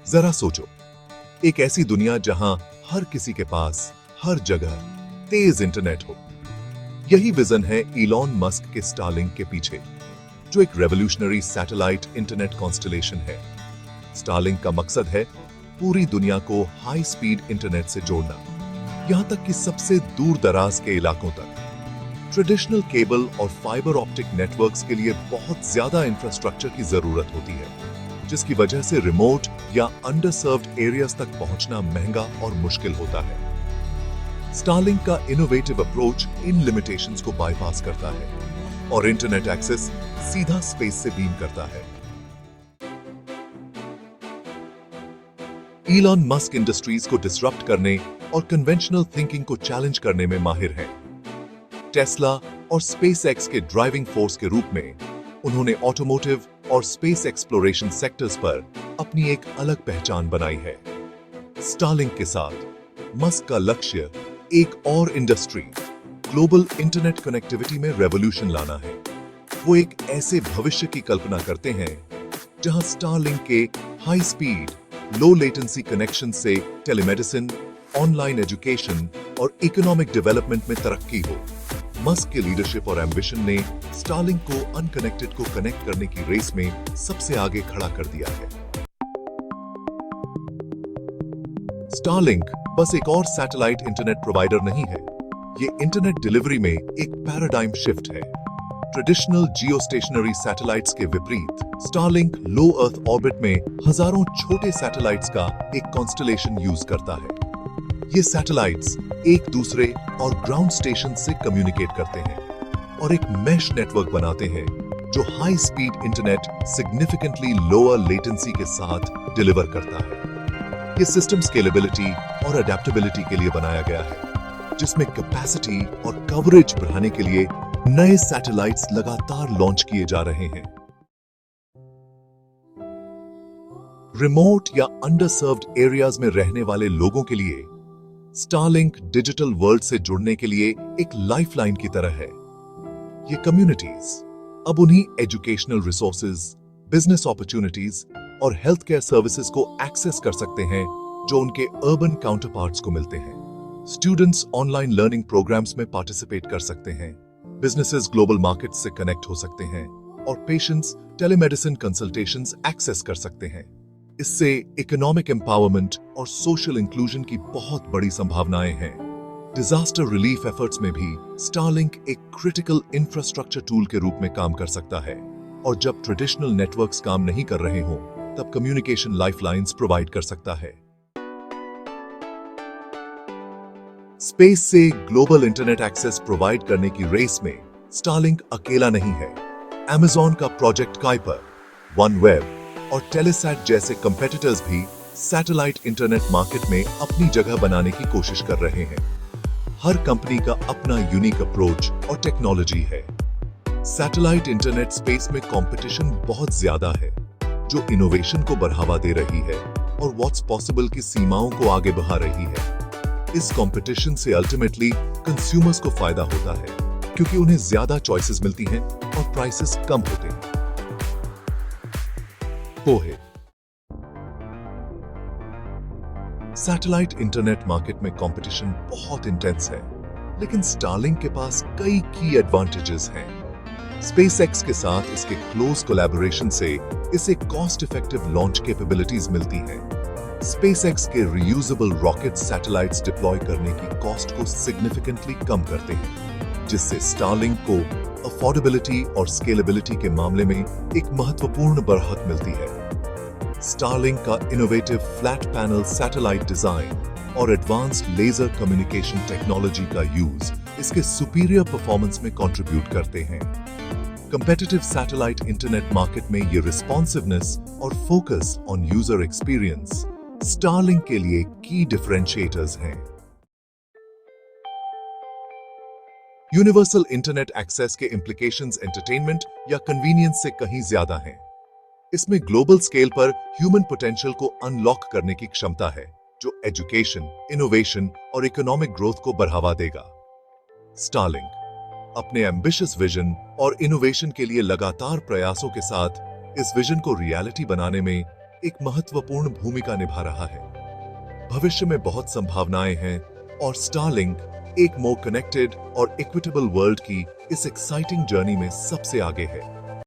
जरा सोचो, एक ऐसी दुनिया जहां हर किसी के पास हर जगह तेज इंटरनेट हो। यही विजन है इलॉन मस्क के स्टारलिंक के पीछे, जो एक रेवोल्यूशनरी सैटेलाइट इंटरनेट कॉन्स्टलेशन है। स्टारलिंक का मकसद है पूरी दुनिया को हाई स्पीड इंटरनेट से जोड़ना, यहां तक कि सबसे दूर दराज के इलाकों तक। ट्रेडिशनल केबल और फाइबर ऑप्टिक नेटवर्क्स के लिए बहुत ज्यादा इंफ्रास्ट्रक्चर की जरूरत होती है, जिसकी वजह से रिमोट या अंडरसर्व्ड एरियाज तक पहुंचना महंगा और मुश्किल होता है। स्टारलिंक का इनोवेटिव अप्रोच इन लिमिटेशंस को बाईपास करता है और इंटरनेट एक्सेस सीधा स्पेस से बीम करता है। इलॉन मस्क इंडस्ट्रीज को डिसरप्ट करने और कन्वेंशनल थिंकिंग को चैलेंज करने में माहिर हैं। टेस्ला और स्पेसएक्स के ड्राइविंग फोर्स के रूप में उन्होंने ऑटोमोटिव और स्पेस एक्सप्लोरेशन सेक्टर्स पर अपनी एक अलग पहचान बनाई है। स्टारलिंक के साथ मस्क का लक्ष्य एक और इंडस्ट्री, ग्लोबल इंटरनेट कनेक्टिविटी में रेवोल्यूशन लाना है। वो एक ऐसे भविष्य की कल्पना करते हैं जहां स्टारलिंक के high speed, low latency connection से टेलीमेडिसिन, ऑनलाइन एजुकेशन और इकोनॉमिक डेवलपमेंट में तरक्की हो। मस्क के लीडरशिप और एम्बिशन ने स्टारलिंक को अनकनेक्टेड को कनेक्ट करने की रेस में सबसे आगे खड़ा कर दिया है। स्टारलिंक बस एक और सैटेलाइट इंटरनेट प्रोवाइडर नहीं है, ये इंटरनेट डिलीवरी में एक पैराडाइम शिफ्ट है। ट्रेडिशनल जियोस्टेशनरी सैटेलाइट्स के विपरीत स्टारलिंक लो अर्थ ऑर्बिट में हजारों छोटे सैटेलाइट्स का एक कॉन्स्टलेशन यूज करता है। ये सैटेलाइट्स एक दूसरे और ग्राउंड स्टेशन से कम्युनिकेट करते हैं और एक मैश नेटवर्क बनाते हैं जो high speed internet significantly lower latency के साथ डिलीवर करता है। ये सिस्टम स्केलेबिलिटी और अडेप्टेबिलिटी के लिए बनाया गया है, जिसमें कैपेसिटी और कवरेज बढ़ाने के लिए नए सैटेलाइट्स लगातार लॉन्च किए जा रहे हैं। रिमोट या अंडरसर्व्ड एरियाज में रहने वाले लोगों के लिए स्टारलिंक डिजिटल वर्ल्ड से जुड़ने के लिए एक लाइफलाइन की तरह है। ये कम्युनिटीज अब उन्हीं एजुकेशनल रिसोर्सेज, बिजनेस अपॉर्चुनिटीज और हेल्थ केयर सर्विसेज को एक्सेस कर सकते हैं जो उनके अर्बन काउंटरपार्ट्स को मिलते हैं। स्टूडेंट्स ऑनलाइन लर्निंग प्रोग्राम्स में पार्टिसिपेट कर सकते हैं, बिजनेसेस ग्लोबल मार्केट से कनेक्ट हो सकते हैं और पेशेंट्स टेलीमेडिसिन कंसल्टेशंस एक्सेस कर सकते हैं। इससे इकोनॉमिक एम्पावरमेंट और सोशल इंक्लूजन की बहुत बड़ी संभावनाएं हैं। डिजास्टर रिलीफ एफर्ट्स में भी स्टारलिंक एक क्रिटिकल इंफ्रास्ट्रक्चर टूल के रूप में काम कर सकता है, और जब ट्रेडिशनल नेटवर्क्स काम नहीं कर रहे हों, तब कम्युनिकेशन लाइफलाइंस प्रोवाइड कर सकता है। स्पेस से ग्लोबल इंटरनेट एक्सेस प्रोवाइड करने की रेस में स्टारलिंक अकेला नहीं है। Amazon का प्रोजेक्ट काइपर, OneWeb और टेलीसैट जैसे कंपेटिटर्स भी सैटेलाइट इंटरनेट मार्केट में अपनी जगह बनाने की कोशिश कर रहे हैं। हर कंपनी का अपना यूनिक अप्रोच और टेक्नोलॉजी है। सैटेलाइट इंटरनेट स्पेस में कंपटीशन बहुत ज्यादा है, जो इनोवेशन को बढ़ावा दे रही है और व्हाट्स पॉसिबल की सीमाओं को आगे बढ़ा रही है। इस कंपटीशन से अल्टीमेटली कंज्यूमर्स को फायदा होता है, क्योंकि उन्हें ज्यादा चॉइसेस मिलती हैं और प्राइसेस कम होते हैं। सैटेलाइट इंटरनेट मार्केट में कंपटीशन बहुत इंटेंस है, लेकिन स्टारलिंक के पास कई की एडवांटेजेस हैं। स्पेसएक्स के साथ इसके क्लोज कोलैबोरेशन से इसे कॉस्ट इफेक्टिव लॉन्च कैपेबिलिटीज मिलती हैं। स्पेसएक्स के रियूजेबल रॉकेट सैटेलाइट्स डिप्लॉय करने की कॉस्ट को सिग्निफिकेंटली कम करते हैं, जिससे स्टारलिंक को अफोर्डेबिलिटी और स्केलेबिलिटी के मामले में एक महत्वपूर्ण बढ़त मिलती है। स्टारलिंक का innovative flat panel satellite design और एडवांस्ड लेजर कम्युनिकेशन टेक्नोलॉजी का यूज इसके सुपीरियर परफॉर्मेंस में कंट्रीब्यूट करते हैं। कंपेटिटिव सैटेलाइट इंटरनेट मार्केट में ये रिस्पॉन्सिवनेस और focus on user experience Starlink के लिए की डिफरेंशिएटर्स हैं। यूनिवर्सल इंटरनेट एक्सेस के इंप्लीकेशंस एंटरटेनमेंट या कन्वीनियंस से कहीं ज्यादा हैं। इसमें ग्लोबल स्केल पर ह्यूमन पोटेंशियल को अनलॉक करने की क्षमता है, जो एजुकेशन, इनोवेशन और इकोनॉमिक ग्रोथ को बढ़ावा देगा। स्टारलिंक अपने एम्बिशियस विजन और इनोवेशन के लिए लगातार प्रयासों के साथ इस विजन को रियलिटी बनाने में एक महत्वपूर्ण भूमिका निभा रहा है। भविष्य में बहुत संभावनाएं हैं और स्टारलिंक एक मोर कनेक्टेड और इक्विटेबल वर्ल्ड की इस एक्साइटिंग जर्नी में सबसे आगे है।